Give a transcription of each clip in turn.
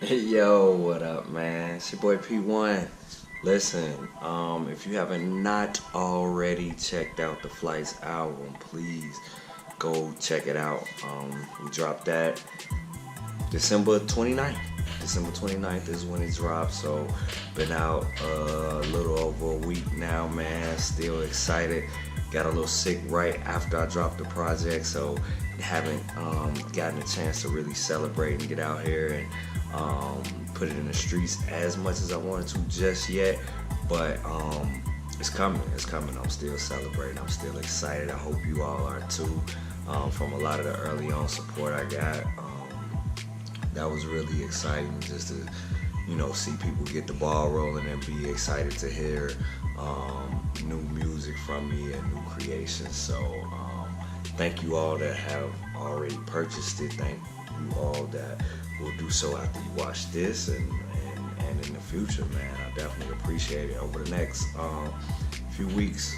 Hey, yo, what up, man? It's your boy P1. Listen, if you haven't not already checked out the Phlights album, please go check it out. We dropped that December 29th. December 29th is when it dropped, so been out a little over a week now, man. Still excited. Got a little sick right after I dropped the project, so haven't gotten a chance to really celebrate and get out here and put it in the streets as much as I wanted to just yet. But it's coming. It's coming. I'm still celebrating. I'm still excited. I hope you all are too. From a lot of the early on support I got. That was really exciting just to, see people get the ball rolling and be excited to hear new music from me and new creations. So thank you all that have already purchased it. Thank you all that will do so after you watch this and in the future, man. I definitely appreciate it. Over the next few weeks,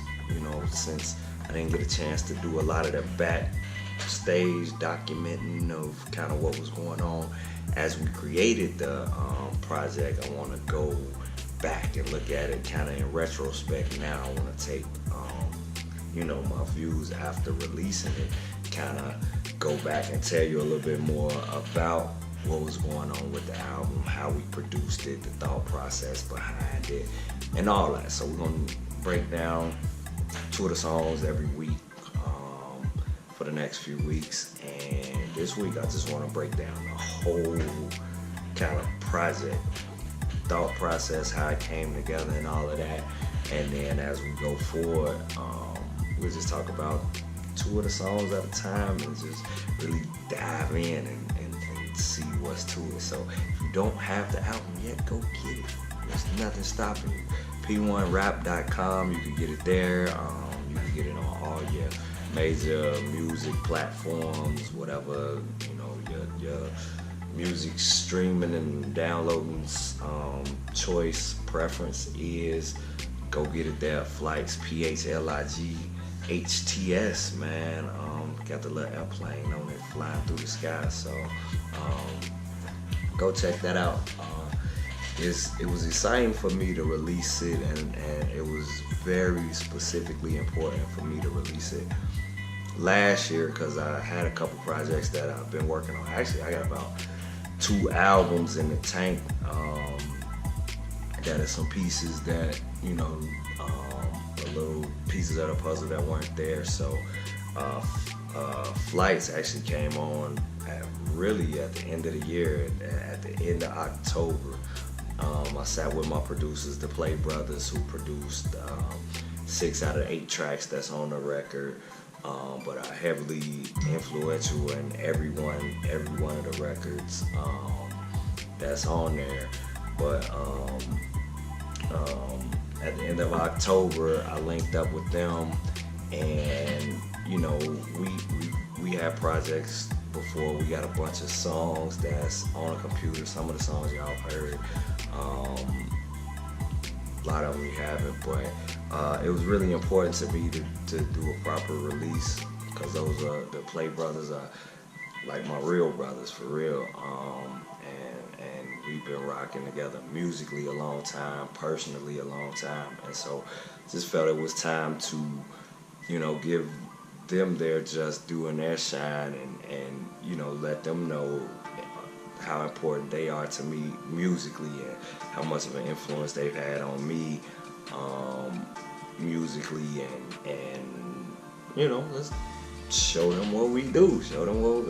since I didn't get a chance to do a lot of the backstage documenting of kind of what was going on as we created the project, I want to go back and look at it kind of in retrospect now. I want to take my views after releasing it, kind of go back and tell you a little bit more about what was going on with the album, how we produced it, the thought process behind it, and all that. So we're gonna break down two of the songs every week for the next few weeks. And this week I just want to break down the whole kind of project, thought process, how it came together and all of that. And then as we go forward, we'll just talk about two of the songs at a time and just really dive in and see what's to it. So if you don't have the album yet, go get it. There's nothing stopping you. P1rap.com, you can get it there. You can get it on all your major music platforms, whatever, your music streaming and downloading choice preference is. Go get it there. Phlights, PHLIGHTS, man. Got the little airplane on it flying through the sky. So go check that out. It was exciting for me to release it, and it was very specifically important for me to release it last year because I had a couple projects that I've been working on. Actually, I got about 2 albums in the tank. That are some pieces that, little pieces of the puzzle that weren't there. So Phlights actually came on really at the end of the year, at the end of October. I sat with my producers, the Play Brothers, who produced 6 out of 8 tracks that's on the record, but are heavily influential in every one of the records that's on there. But at the end of October, I linked up with them, and we had projects before. We got a bunch of songs that's on a computer. Some of the songs y'all heard, a lot of them we haven't, but it was really important to me to do a proper release because those are the Play Brothers are like my real brothers for real. And we've been rocking together musically a long time, personally a long time, and so just felt it was time to, give them their just due and their shine, and let them know how important they are to me musically and how much of an influence they've had on me musically, and let's show them what we do, show them what,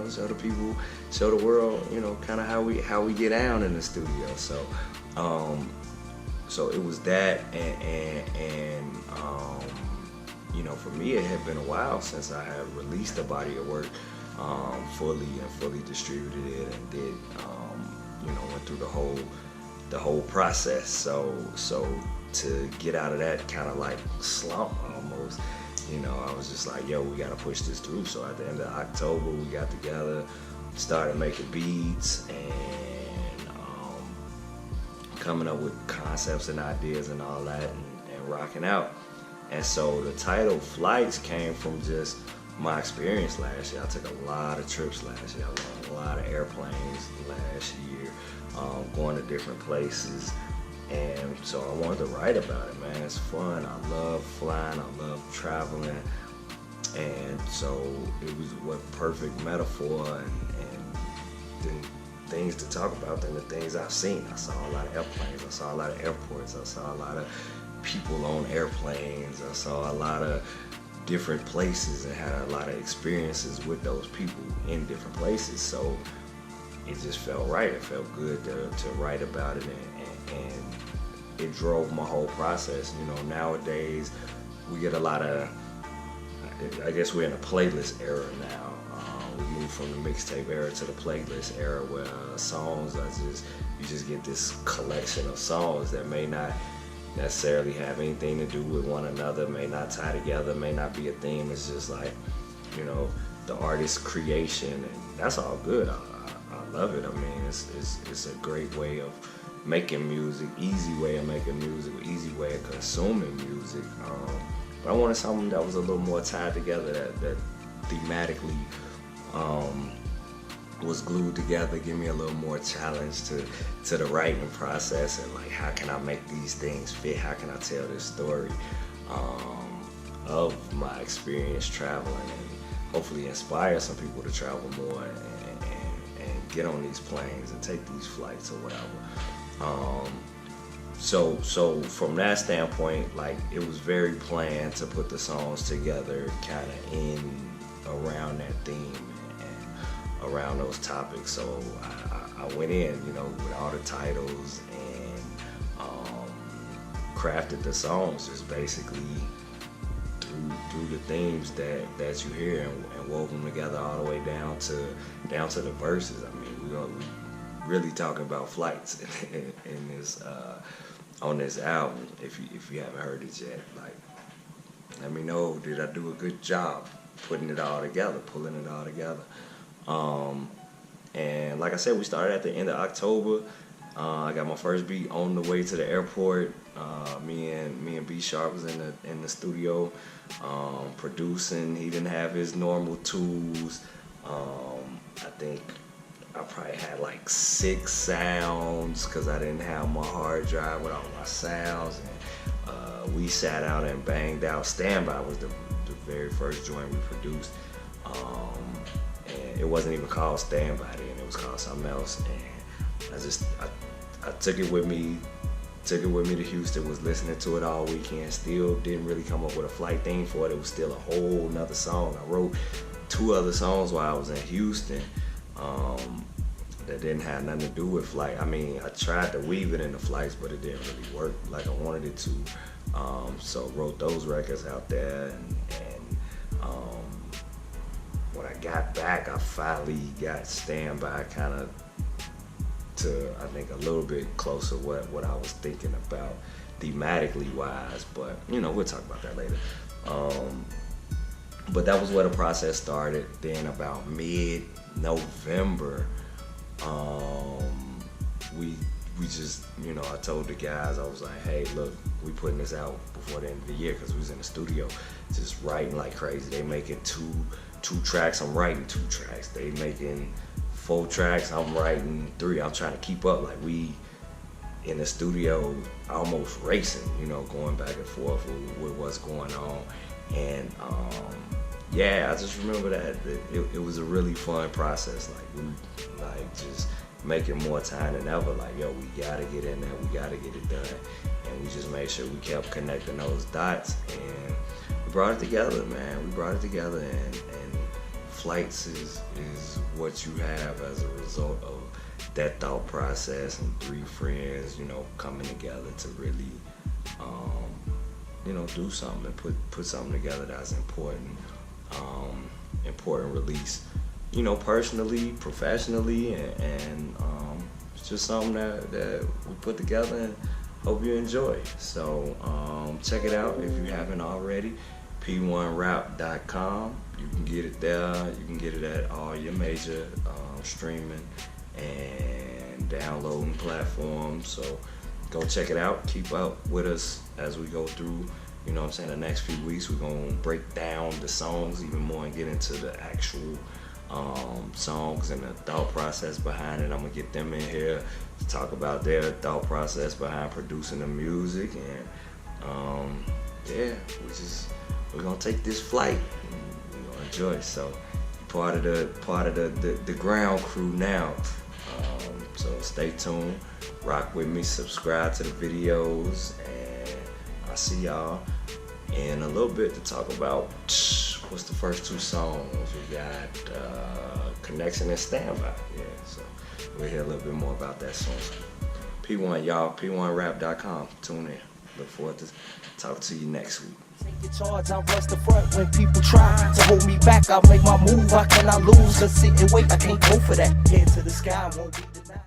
show the people, show the world, kind of how we get down in the studio. So so it was that, and for me it had been a while since I had released a body of work fully distributed it and did went through the whole process. So to get out of that kind of like slump almost, I was just like, yo, we gotta push this through. So at the end of October, we got together, started making beats, and coming up with concepts and ideas and all that, and rocking out. And so the title Phlights came from just my experience last year. I took a lot of trips last year. I went on a lot of airplanes last year, going to different places. And so I wanted to write about it, man. It's fun. I love flying. I love traveling. And so it was what perfect metaphor and then things to talk about than the things I've seen. I saw a lot of airplanes. I saw a lot of airports. I saw a lot of people on airplanes. I saw a lot of different places and had a lot of experiences with those people in different places. So it just felt right. It felt good to write about it, and it drove my whole process. You know, nowadays we get a lot of, I guess we're in a playlist era now. We moved from the mixtape era to the playlist era, where songs are you just get this collection of songs that may not necessarily have anything to do with one another, may not tie together, may not be a theme. It's just like, you know, the artist's creation, and that's all good. I love it. I mean, it's a great way of making music, easy way of making music, easy way of consuming music. But I wanted something that was a little more tied together, that thematically was glued together, give me a little more challenge to the writing process, and like, how can I make these things fit? How can I tell this story of my experience traveling, and hopefully inspire some people to travel more and get on these planes and take these flights or whatever. So from that standpoint, like, it was very planned to put the songs together kind of in around that theme and around those topics. So I went in, you know, with all the titles, and crafted the songs just basically through the themes that you hear, and wove them together all the way down to the verses. I mean, we really talking about Phlights in this on this album. If you haven't heard it yet, like, let me know, did I do a good job putting it all together, pulling it all together? And like I said, we started at the end of October. I got my first beat on the way to the airport. Me and B Sharp was in the studio producing. He didn't have his normal tools. I think I probably had like 6 sounds because I didn't have my hard drive with all my sounds. And we sat out and banged out. Standby was the very first joint we produced. And it wasn't even called Standby then, it was called something else. And I took it with me to Houston, was listening to it all weekend, still didn't really come up with a flight theme for it. It was still a whole nother song. I wrote 2 other songs while I was in Houston that didn't have nothing to do with flight. I mean, I tried to weave it into Phlights, but it didn't really work like I wanted it to. So wrote those records out there, and when I got back, I finally got Standby kind of to, I think, a little bit closer what I was thinking about thematically wise, but you know, we'll talk about that later. But that was where the process started. Then about mid-November, we just, you know, I told the guys, I was like, hey, look, we putting this out before the end of the year, because we was in the studio just writing like crazy. They making two tracks, I'm writing 2 tracks. They making 4 tracks, I'm writing 3. I'm trying to keep up. Like, we in the studio almost racing, you know, going back and forth with what's going on. And yeah, I just remember that it was a really fun process. Like, we just making more time than ever. Like, yo, we gotta get in there, we gotta get it done. And we just made sure we kept connecting those dots, and we brought it together, man. We brought it together, and Phlights is what you have as a result of that thought process, and 3 friends, you know, coming together to really, you know, do something and put something together that's important. Important release, you know, personally, professionally, and it's just something that we put together, and hope you enjoy. So check it out if you haven't already. p1rap.com. You can get it there. You can get it at all your major streaming and downloading platforms. So go check it out. Keep up with us as we go through You know what I'm saying? The next few weeks we're gonna break down the songs even more and get into the actual songs and the thought process behind it. I'm gonna get them in here to talk about their thought process behind producing the music, and yeah, we're gonna take this flight and we're gonna enjoy it. So part of the ground crew now. So stay tuned, rock with me, subscribe to the videos, and I'll see y'all in a little bit to talk about what's the first two songs. We got Connection and Standby. Yeah, so we'll hear a little bit more about that song. P1, y'all, P1rap.com. Tune in. Look forward to talk to you next week. Take charge, I rush the front when people try to hold me back. I'll make my move, I cannot lose. Cause sit and wait, I can't go for that. Head to the sky, won't be denied.